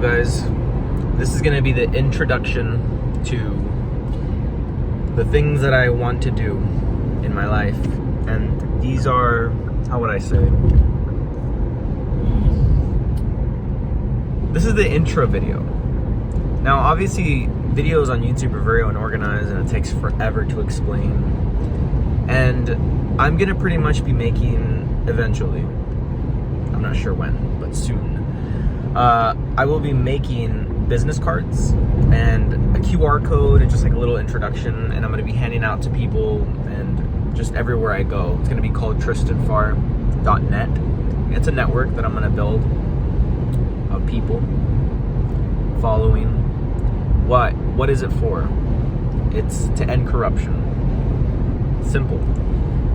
guys, this is going to be the introduction to the things that I want to do in my life. And these are, how would I say? This is the intro video. Now, obviously, videos on YouTube are very unorganized and it takes forever to explain. And I'm going to pretty much be making, eventually, I'm not sure when, but soon, I will be making business cards and a QR code and just like a little introduction, and I'm going to be handing out to people and just everywhere I go. It's going to be called tristanfar.net. It's a network that I'm going to build of people following. What is it for? It's to end corruption. Simple.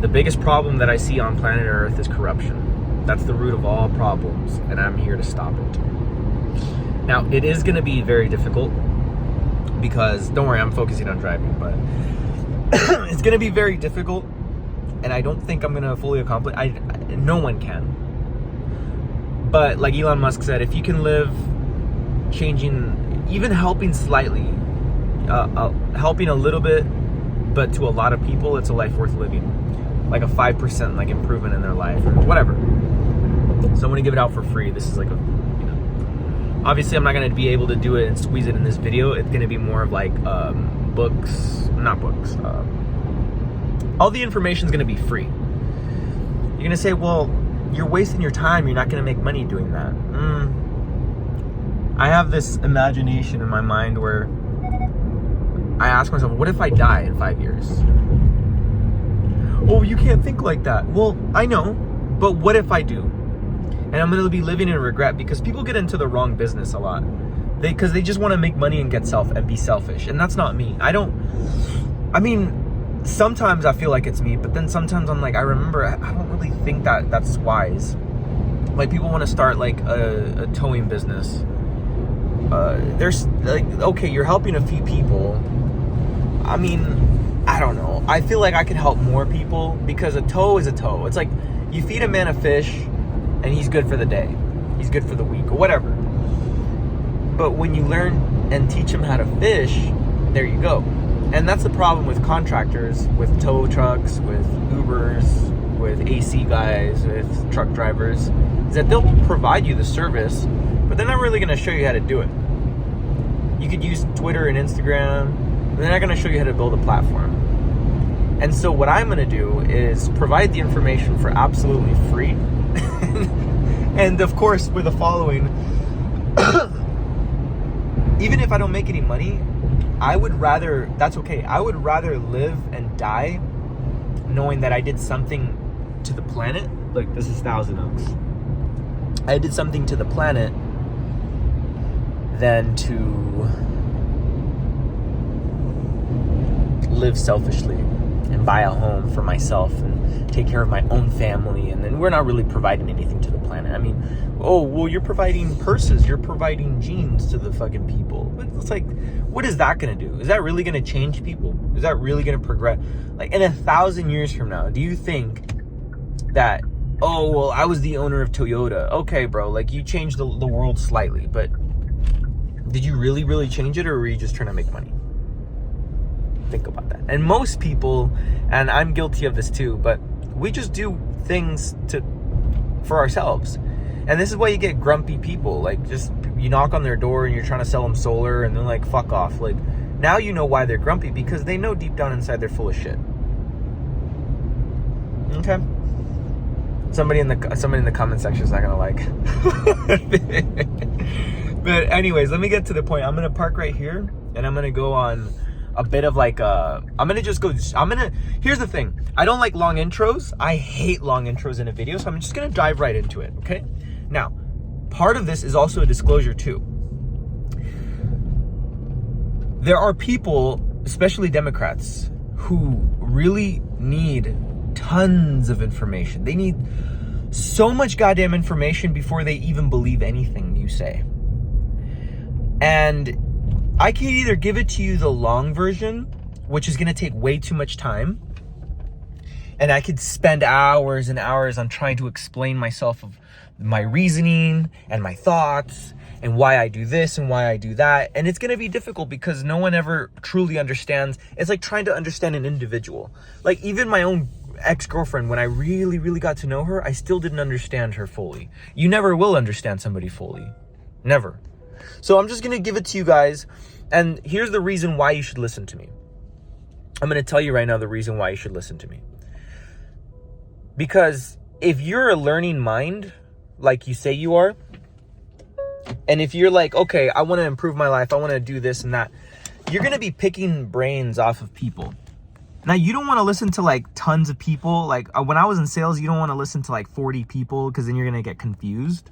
The biggest problem that I see on planet Earth is corruption. That's the root of all problems, and I'm here to stop it. Now, it is going to be very difficult because, don't worry, I'm focusing on driving, but it's going to be very difficult, and I don't think I'm going to fully accomplish. No one can. But like Elon Musk said, if you can live changing, even helping slightly, helping a little bit, but to a lot of people, it's a life worth living. Like a 5% like improvement in their life or whatever. So I'm gonna give it out for free. This is like obviously I'm not gonna be able to do it and squeeze it in this video. It's gonna be more of like not books. All the information is gonna be free. You're gonna say, well, you're wasting your time. You're not gonna make money doing that. I have this imagination in my mind where I ask myself, what if I die in 5 years? Oh, you can't think like that. Well, I know, but what if I do? And I'm going to be living in regret because people get into the wrong business a lot. Because they just want to make money and be selfish. And that's not me. Sometimes I feel like it's me, but then sometimes I'm like, I don't really think that's wise. Like people want to start like a towing business. There's like, okay, you're helping a few people. I don't know. I feel like I could help more people because a tow is a tow. It's like you feed a man a fish and he's good for the day. He's good for the week or whatever. But when you learn and teach him how to fish, there you go. And that's the problem with contractors, with tow trucks, with Ubers, with AC guys, with truck drivers, is that they'll provide you the service, but they're not really going to show you how to do it. You could use Twitter and Instagram, but they're not going to show you how to build a platform. And so what I'm going to do is provide the information for absolutely free. And of course, with the following, even if I don't make any money, that's okay. I would rather live and die knowing that I did something to the planet. Look, this is Thousand Oaks. I did something to the planet than to live selfishly and buy a home for myself and take care of my own family, and then we're not really providing anything to the planet. You're providing purses, you're providing jeans to the fucking people. It's like, what is that gonna do? Is that really gonna change people? Is that really gonna progress? Like in 1,000 years from now, do you think that, I was the owner of Toyota? Okay, bro, like you changed the world slightly, but did you really, really change it, or were you just trying to make money? Think about that. And most people, and I'm guilty of this too, but we just do things for ourselves. And this is why you get grumpy people. Like, just you knock on their door and you're trying to sell them solar, and they're like, fuck off. Like, now you know why they're grumpy, because they know deep down inside they're full of shit. Okay. Somebody in the comment section is not gonna like. But anyways, let me get to the point. I'm gonna park right here, and I'm gonna go on a bit of like here's the thing. I don't like long intros. I hate long intros in a video, so I'm just gonna dive right into it, okay? Now, part of this is also a disclosure too. There are people, especially Democrats, who really need tons of information. They need so much goddamn information before they even believe anything you say. And I can either give it to you the long version, which is going to take way too much time, and I could spend hours and hours on trying to explain myself of my reasoning and my thoughts and why I do this and why I do that. And it's going to be difficult because no one ever truly understands. It's like trying to understand an individual. Like even my own ex-girlfriend, when I really, really got to know her, I still didn't understand her fully. You never will understand somebody fully. Never. So I'm just going to give it to you guys. And here's the reason why you should listen to me. I'm going to tell you right now the reason why you should listen to me. Because if you're a learning mind, like you say you are, and if you're like, okay, I want to improve my life, I want to do this and that, you're going to be picking brains off of people. Now, you don't want to listen to like tons of people. Like when I was in sales, you don't want to listen to like 40 people because then you're going to get confused.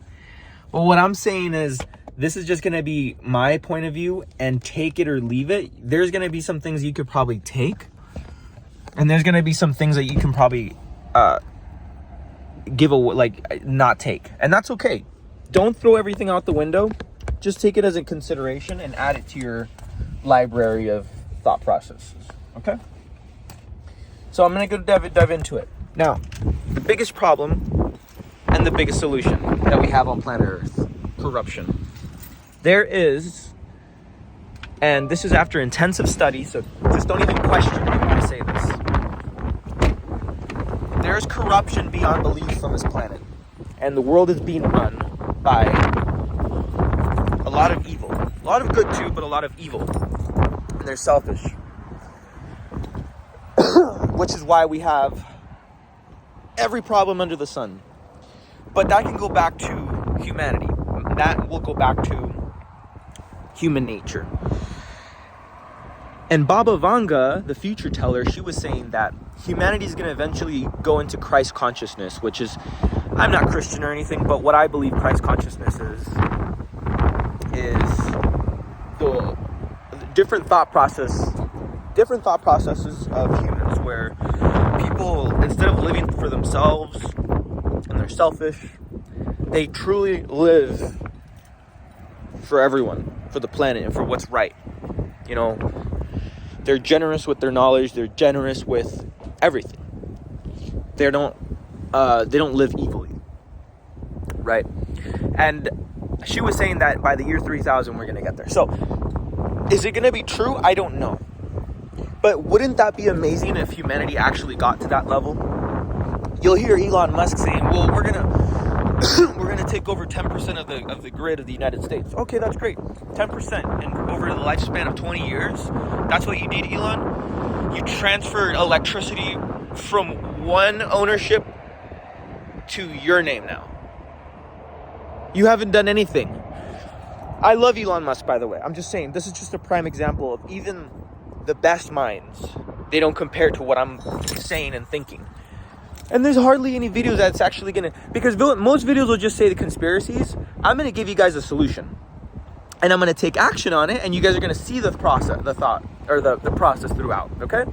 But what I'm saying is, this is just going to be my point of view, and take it or leave it. There's going to be some things you could probably take, and there's going to be some things that you can probably give away, like not take. And that's okay. Don't throw everything out the window. Just take it as a consideration and add it to your library of thought processes. Okay? So I'm going to go dive into it. Now, the biggest problem and the biggest solution that we have on planet Earth, corruption. There is, and this is after intensive study, so just don't even question me when I say this. There's corruption beyond belief on this planet. And the world is being run by a lot of evil. A lot of good too, but a lot of evil. And they're selfish. Which is why we have every problem under the sun. But that can go back to humanity. That will go back to human nature. And Baba Vanga, the future teller, she was saying that humanity is going to eventually go into Christ consciousness, which is, I'm not Christian or anything, but what I believe Christ consciousness is the different thought processes of humans, where people, instead of living for themselves and they're selfish, they truly live for everyone, for the planet, and for what's right. You know, they're generous with their knowledge. They're generous with everything. They don't live evilly, right? And she was saying that by the year 3000, we're going to get there. So, is it going to be true? I don't know. But wouldn't that be amazing if humanity actually got to that level? You'll hear Elon Musk saying, "Well, we're gonna take over 10% of the grid of the United States." Okay, that's great. 10%, and over the lifespan of 20 years, that's what you need, Elon. You transfer electricity from one ownership to your name now. You haven't done anything. I love Elon Musk, by the way. I'm just saying, this is just a prime example of even the best minds. They don't compare to what I'm saying and thinking. And there's hardly any videos that's actually going to... Because most videos will just say the conspiracies. I'm going to give you guys a solution. And I'm going to take action on it. And you guys are going to see the process, the thought, or the process throughout. Okay?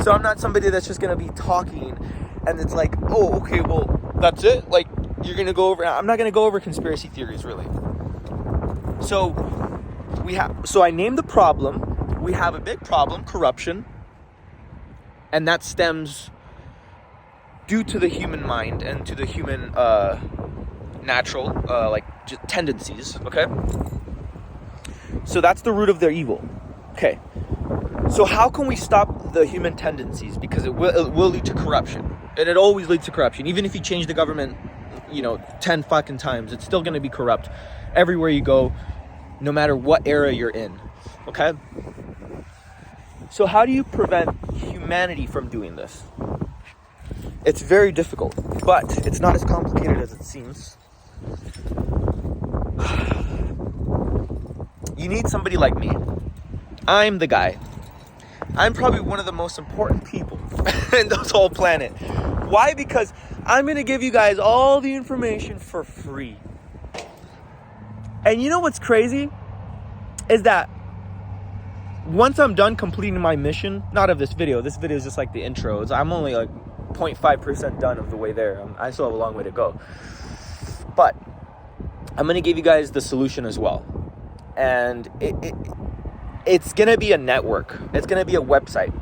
So I'm not somebody that's just going to be talking. And it's like, oh, okay, well, that's it? Like, you're going to go over... I'm not going to go over conspiracy theories, really. So I named the problem. We have a big problem, corruption. And that stems due to the human mind and to the human natural just tendencies, okay? So that's the root of their evil. Okay. So how can we stop the human tendencies? Because it will lead to corruption. And it always leads to corruption. Even if you change the government, 10 fucking times, it's still going to be corrupt everywhere you go, no matter what era you're in. Okay? So how do you prevent humanity from doing this? It's very difficult, but it's not as complicated as it seems. You need somebody like me. I'm the guy. I'm probably one of the most important people in this whole planet. Why? Because I'm going to give you guys all the information for free. And you know what's crazy? Is that once I'm done completing my mission, not of this video is just like the intros. I'm only like 0.5% done of the way there. I still have a long way to go. But I'm going to give you guys the solution as well. And it's going to be a network. It's going to be a website.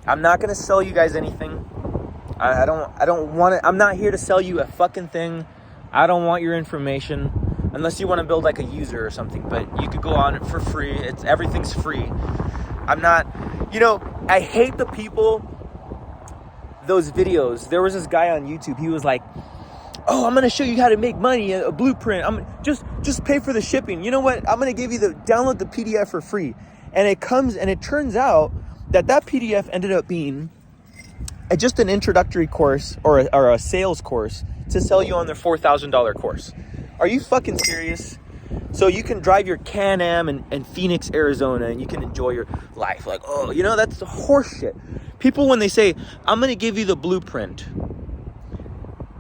I'm not going to sell you guys anything. I don't want it. I'm not here to sell you a fucking thing. I don't want your information. unless you want to build like a user or something, but you could go on it for free. Everything's free. I'm not, I hate the people, those videos. There was this guy on YouTube. He was like, oh, I'm going to show you how to make money, a blueprint. Just pay for the shipping. You know what? I'm going to give you download the PDF for free. And it turns out that PDF ended up being just an introductory course or a sales course to sell you on their $4,000 course. Are you fucking serious? So you can drive your Can-Am in Phoenix, Arizona, and you can enjoy your life. Like, oh, that's the horse shit. People, when they say, I'm going to give you the blueprint,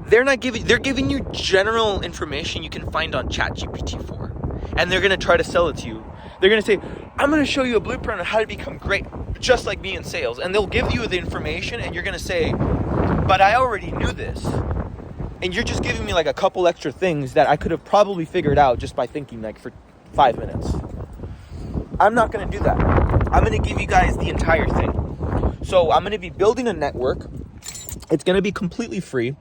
they're giving you general information you can find on ChatGPT 4. And they're going to try to sell it to you. They're going to say, I'm going to show you a blueprint on how to become great, just like me in sales. And they'll give you the information and you're going to say, but I already knew this. And you're just giving me like a couple extra things that I could have probably figured out just by thinking like for 5 minutes. I'm not going to do that. I'm going to give you guys the entire thing. So I'm going to be building a network. It's going to be completely free.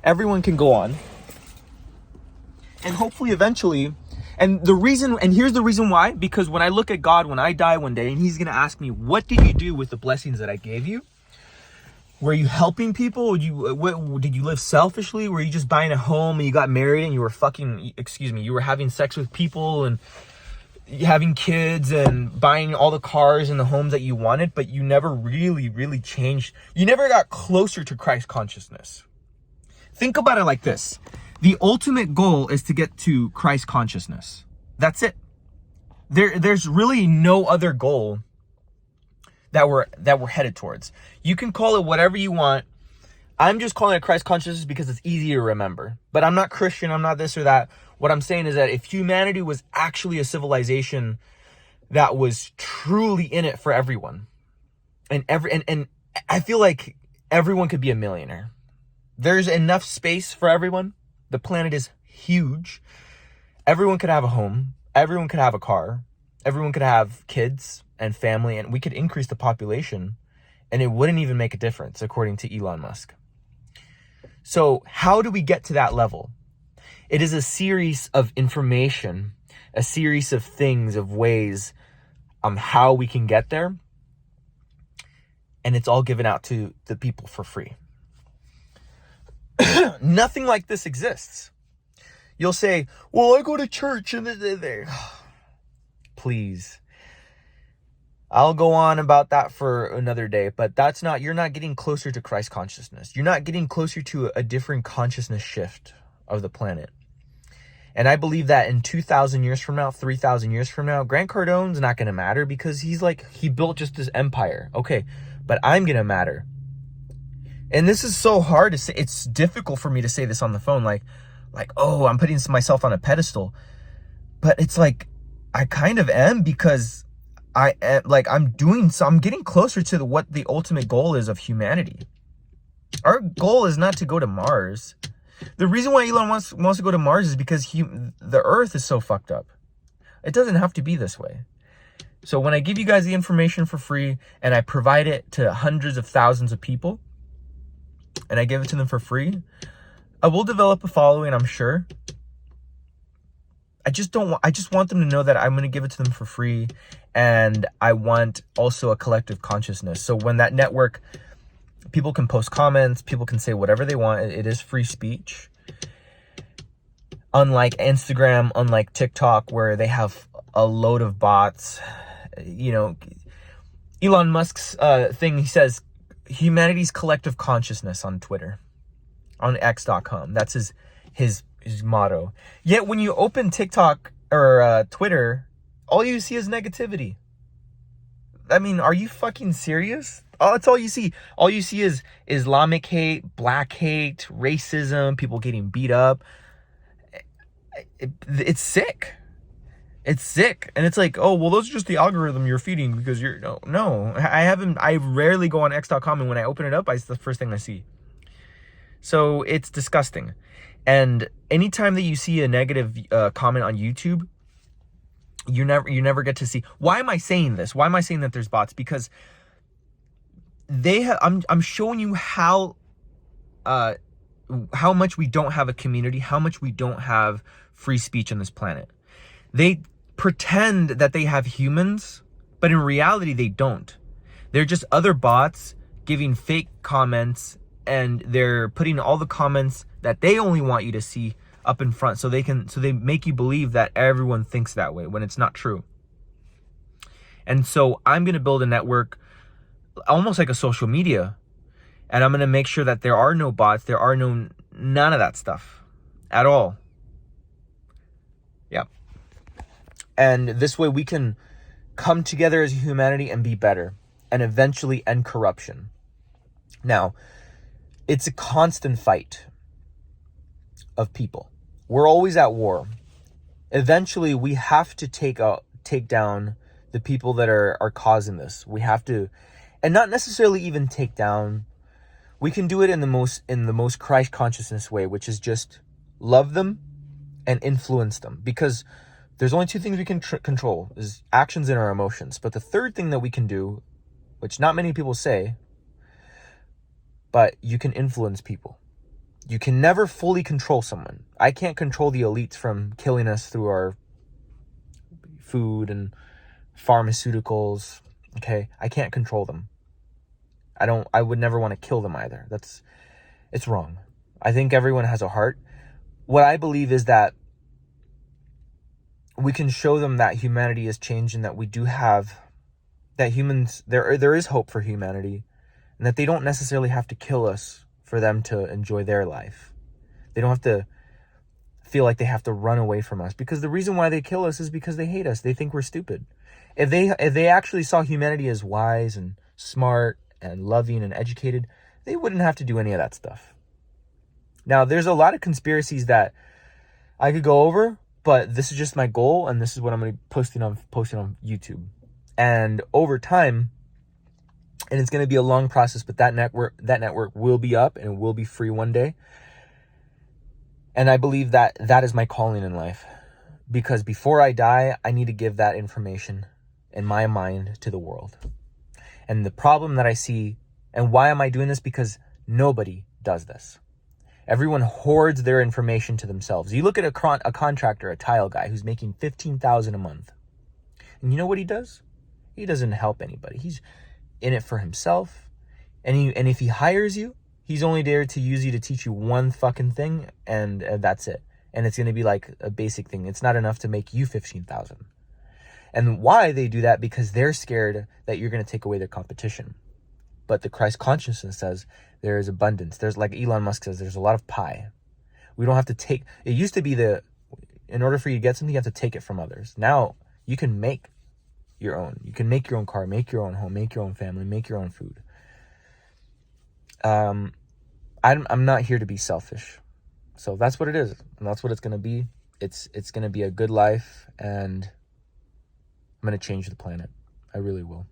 Everyone can go on. And hopefully eventually, and here's the reason why, because when I look at God, when I die one day, and he's going to ask me, what did you do with the blessings that I gave you? Were you helping people? Did you live selfishly? Were you just buying a home and you got married and you were having sex with people and having kids and buying all the cars and the homes that you wanted, but you never really, really changed. You never got closer to Christ consciousness. Think about it like this. The ultimate goal is to get to Christ consciousness. That's it. There's really no other goal that we're headed towards. You can call it whatever you want. I'm just calling it Christ consciousness because it's easy to remember. But I'm not Christian. I'm not this or that. What I'm saying is that if humanity was actually a civilization that was truly in it for everyone, and I feel like everyone could be a millionaire. There's enough space for everyone. The planet is huge. Everyone could have a home. Everyone could have a car. Everyone could have kids and family, and we could increase the population, and it wouldn't even make a difference, according to Elon Musk. So how do we get to that level? It is a series of information, a series of things, of ways how we can get there, and it's all given out to the people for free. Nothing like this exists. You'll say, well, I go to church and please. I'll go on about that for another day, but you're not getting closer to Christ consciousness. You're not getting closer to a different consciousness shift of the planet. And I believe that in 2,000 years from now, 3,000 years from now, Grant Cardone's not going to matter because he built just this empire. Okay, but I'm going to matter. And this is so hard to say. It's difficult for me to say this on the phone, like, oh, I'm putting myself on a pedestal. But it's like, I kind of am, because I'm getting closer to what the ultimate goal is of humanity. Our goal is not to go to Mars. The reason why Elon wants to go to Mars is because the Earth is so fucked up. It doesn't have to be this way. So when I give you guys the information for free and I provide it to hundreds of thousands of people, and I give it to them for free, I will develop a following, I'm sure. I just want them to know that I'm going to give it to them for free, and I want also a collective consciousness. So when that network, people can post comments, people can say whatever they want. It is free speech. Unlike Instagram, unlike TikTok, where they have a load of bots. Elon Musk's thing, he says, humanity's collective consciousness on Twitter, on X.com. That's his motto. Yet when you open TikTok or Twitter, all you see is negativity. I mean, are you fucking serious? Oh, that's all you see. All you see is Islamic hate, black hate, racism, people getting beat up. It's sick. It's sick. And it's like, oh, well, those are just the algorithm you're feeding because no. I rarely go on X.com, and when I open it up, it's the first thing I see. So it's disgusting. And anytime that you see a negative comment on YouTube, you never get to see. Why am I saying this? Why am I saying that there's bots? Because I'm showing you how how much we don't have a community, how much we don't have free speech on this planet. They pretend that they have humans, but in reality, they don't. They're just other bots giving fake comments, and they're putting all the comments that they only want you to see up in front, so they make you believe that everyone thinks that way when it's not true. And so I'm going to build a network almost like a social media, and I'm going to make sure that there are no bots, there are none of that stuff at all. Yeah. And this way we can come together as humanity and be better, and eventually end corruption. Now, it's a constant fight of people. We're always at war. Eventually, we have to take down the people that are causing this. We have to, and not necessarily even take down. We can do it in the most Christ consciousness way, which is just love them and influence them. Because there's only two things we can control, is actions and our emotions. But the third thing that we can do, which not many people say, but you can influence people. You can never fully control someone. I can't control the elites from killing us through our food and pharmaceuticals. Okay, I can't control them. I would never want to kill them either. It's wrong. I think everyone has a heart. What I believe is that we can show them that humanity has changed, and that we do have, that humans, there is hope for humanity, and that they don't necessarily have to kill us for them to enjoy their life. They don't have to feel like they have to run away from us, because the reason why they kill us is because they hate us. They think we're stupid. If they actually saw humanity as wise and smart and loving and educated, they wouldn't have to do any of that stuff. Now, there's a lot of conspiracies that I could go over, but this is just my goal, and this is what I'm going to be posting on YouTube. And over time, and it's going to be a long process, but that network will be up and it will be free one day. And I believe that that is my calling in life, because before I die, I need to give that information in my mind to the world. And the problem that I see, and why am I doing this? Because nobody does this. Everyone hoards their information to themselves. You look at a contractor, a tile guy who's making $15,000 a month. And you know what he does? He doesn't help anybody. He's in it for himself. And if he hires you, he's only there to use you to teach you one fucking thing, and that's it. And it's going to be like a basic thing. It's not enough to make you $15,000. And why they do that? Because they're scared that you're going to take away their competition. But the Christ consciousness says there is abundance. There's, like Elon Musk says, there's a lot of pie. We don't have to take, it used to be in order for you to get something, you have to take it from others. Now you can make your own. You can make your own car, make your own home, make your own family, make your own food. I'm not here to be selfish. So that's what it is. And that's what it's going to be. It's going to be a good life, and I'm going to change the planet. I really will.